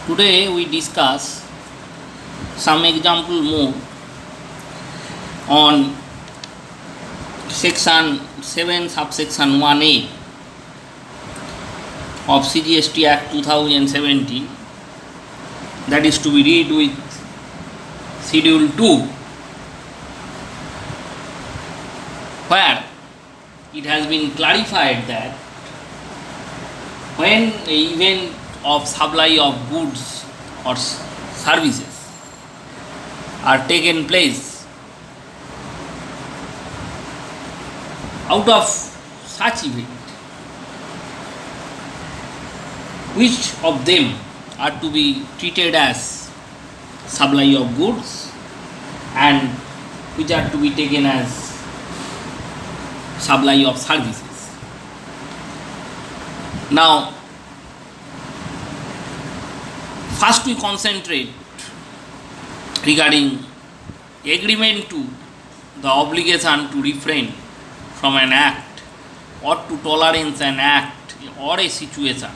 Today we discuss some example more on section 7 subsection 1A of CGST Act 2017, that is to be read with schedule 2, where it has been clarified that when an event of supply of goods or services are taken place, out of such event, which of them are to be treated as supply of goods and which are to be taken as supply of services. Now, first we concentrate regarding agreement to the obligation to refrain from an act or to tolerance an act or a situation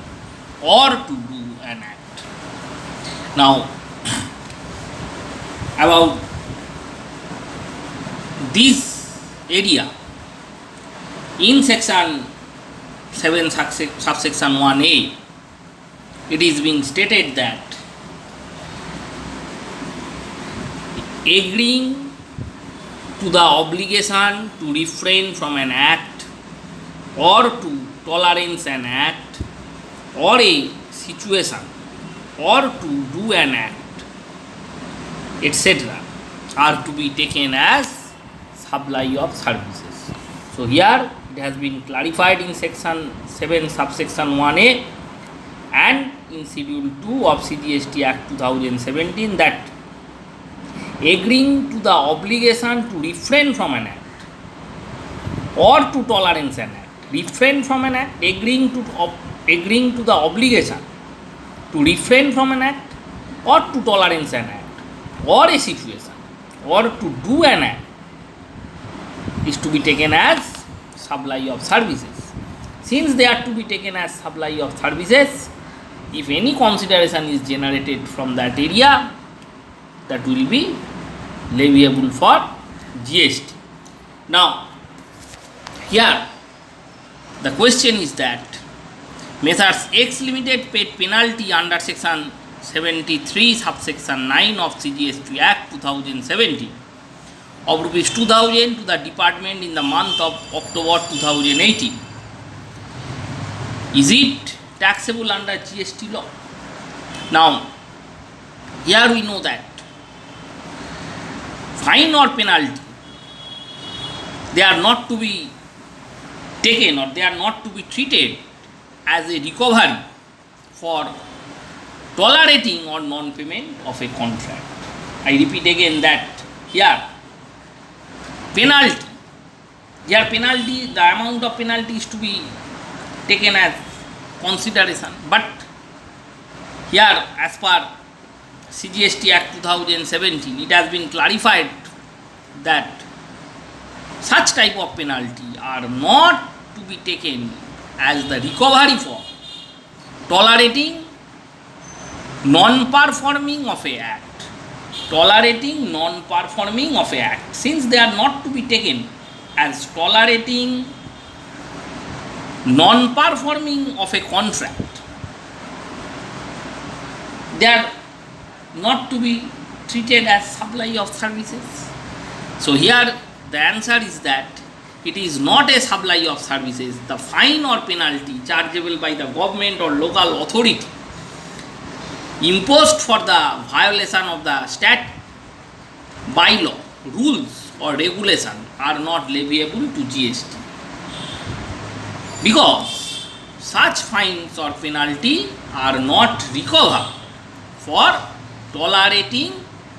or to do an act. Now, about this area, in section 7 subsection 1A, it is being stated that agreeing to the obligation to refrain from an act or to tolerance an act or a situation or to do an act, etc., are to be taken as supply of services. So here it has been clarified in section 7 subsection 1A and in schedule 2 of CGST Act 2017 that agreeing to the obligation to refrain from an act or to tolerance an act, refrain from an act, agreeing to the obligation to refrain from an act or to tolerance an act or a situation or to do an act is to be taken as supply of services. Since they are to be taken as supply of services, if any consideration is generated from that area, that will be leviable for GST. Now, here the question is that Messrs X Limited paid penalty under section 73 subsection 9 of CGST Act 2017 of rupees 2000 to the department in the month of October 2018. Is it taxable under GST law? Now, here we know that fine or penalty, they are not to be taken or they are not to be treated as a recovery for tolerating or non-payment of a contract. I repeat again that here penalty, the amount of penalty is to be taken as consideration, but here as per CGST Act 2017, it has been clarified that such type of penalty are not to be taken as the recovery for tolerating non-performing of a act. Tolerating non-performing of a act. Since they are not to be taken as tolerating non-performing of a contract, they are not to be treated as supply of services. So here the answer is that it is not a supply of services. The fine or penalty chargeable by the government or local authority imposed for the violation of the stat, bylaw, rules or regulation are not leviable to GST, because such fines or penalty are not recovered for tolerating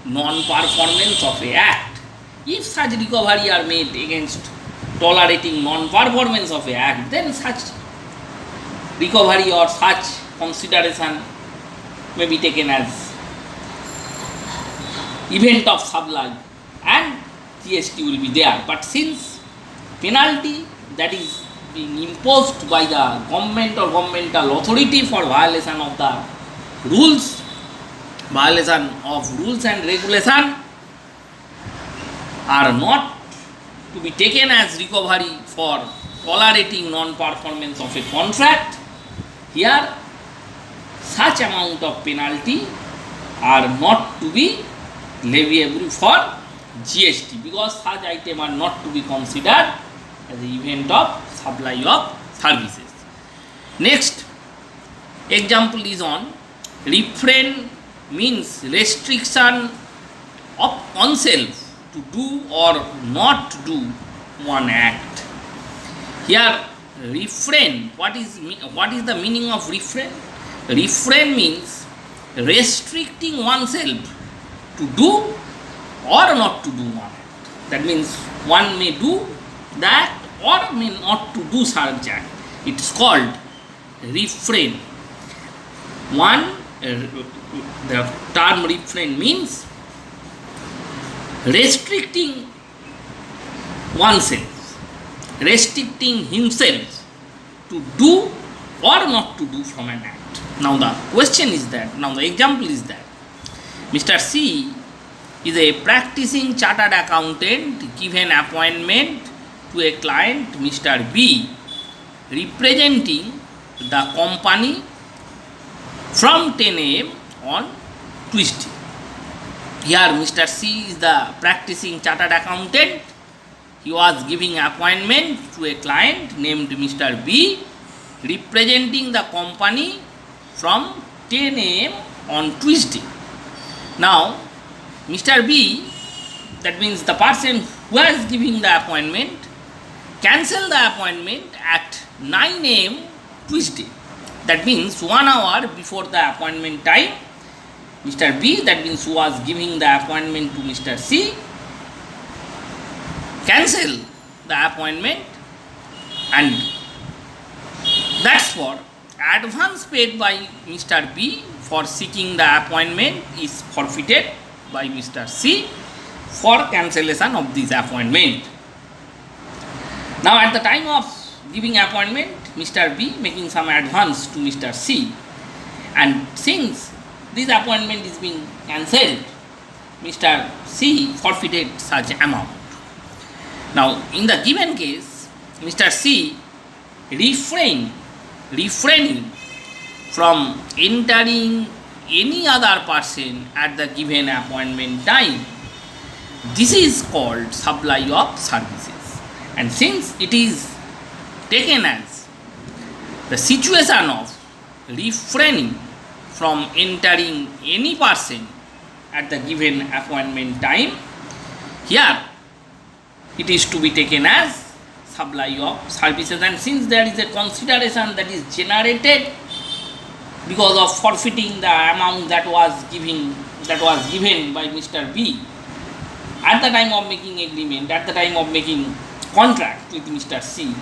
non-performance of a act. If such recovery are made against tolerating non-performance of a act, then such recovery or such consideration may be taken as event of supply and GST will be there. But since penalty that is being imposed by the government or governmental authority for violation of the rules violation of rules and regulation are not to be taken as recovery for tolerating non-performance of a contract. Here, such amount of penalty are not to be leviable for GST, because such item are not to be considered as the event of supply of services. Next example is on refrain means restriction of oneself to do or not do one act. Here refrain, what is the meaning of refrain? Refrain means restricting oneself to do or not to do one act. That means one may do that or may not to do such act. It is called refrain. The term refrain means restricting oneself, restricting himself to do or not to do from an act. Now the question is that, now the example is that Mr. C is a practicing chartered accountant given appointment to a client Mr. B representing the company from 10 a.m. on Tuesday. Here Mr. C is the practicing chartered accountant. He was giving appointment to a client named Mr. B representing the company from 10 a.m. on Tuesday. Now Mr. B, that means the person who is giving the appointment, cancel the appointment at 9 a.m. Tuesday. That means 1 hour before the appointment time, Mr. B, that means who was giving the appointment to Mr. C, cancel the appointment, and that's what advance paid by Mr. B for seeking the appointment is forfeited by Mr. C for cancellation of this appointment. Now at the time of giving appointment, Mr. B making some advance to Mr. C, and since this appointment is being cancelled, Mr. C forfeited such amount. Now in the given case, Mr. C refraining from entering any other person at the given appointment time, this is called supply of services. And since it is taken as the situation of refraining from entering any person at the given appointment time, here it is to be taken as supply of services. And since there is a consideration that is generated because of forfeiting the amount that was given by Mr. B at the time of making agreement, at the time of making contract with Mr. C,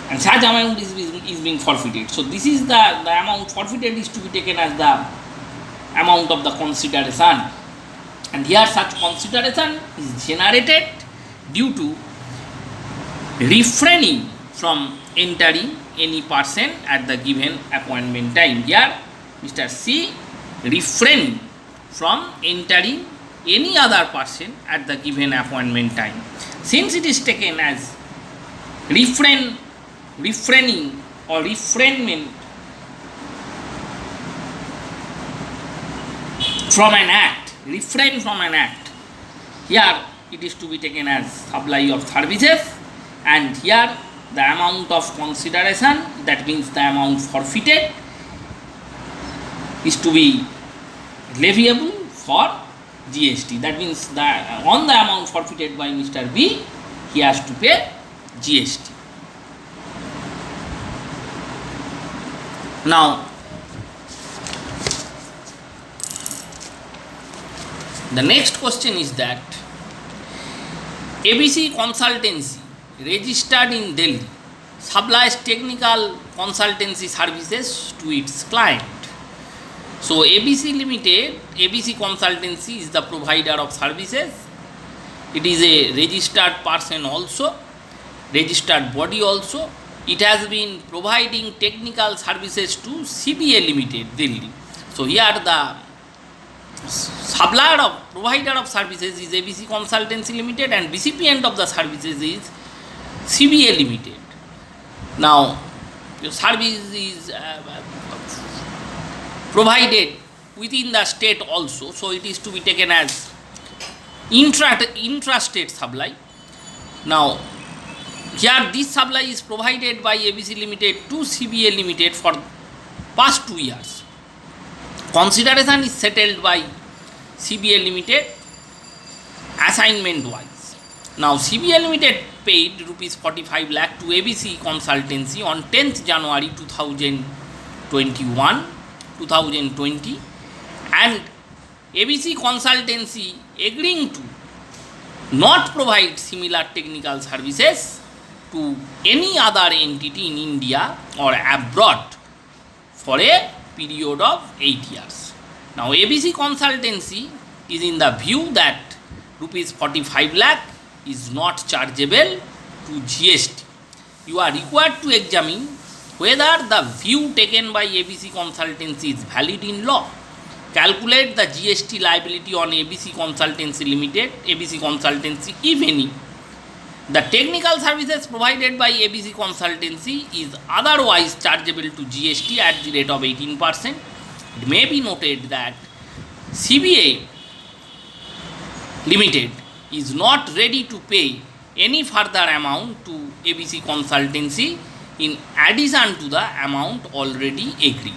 and such amount is being forfeited. So this is the amount forfeited is to be taken as the amount of the consideration, and here such consideration is generated due to refraining from entering any person at the given appointment time. Here Mr. C refraining from entering any other person at the given appointment time. Since it is taken as refraining or refrainment from an act, refrain from an act, here it is to be taken as supply of services, and here the amount of consideration, that means the amount forfeited, is to be leviable for GST. That means on the amount forfeited by Mr. B, he has to pay GST. Now the next question is that ABC Consultancy, registered in Delhi, supplies technical consultancy services to its client. So ABC Limited, ABC Consultancy is the provider of services. It is a registered person also, registered body also. It has been providing technical services to CBA Limited, Delhi. So here the Supplier of provider of services is ABC Consultancy Limited and recipient of the services is CBA Limited. Now, your service is provided within the state also, so it is to be taken as intrastate supply. Now, here this supply is provided by ABC Limited to CBA Limited for past 2 years. Consideration is settled by CBA Limited assignment wise. Now, CBA Limited paid rupees 45 lakh to ABC Consultancy on 10th January 2020, and ABC Consultancy agreeing to not provide similar technical services to any other entity in India or abroad for a period of 8 years. Now, ABC Consultancy is in the view that rupees 45 lakh is not chargeable to GST. You are required to examine whether the view taken by ABC Consultancy is valid in law. Calculate the GST liability on ABC Consultancy Limited, ABC Consultancy, if any. The technical services provided by ABC Consultancy is otherwise chargeable to GST at the rate of 18%. It may be noted that CBA Limited is not ready to pay any further amount to ABC Consultancy in addition to the amount already agreed.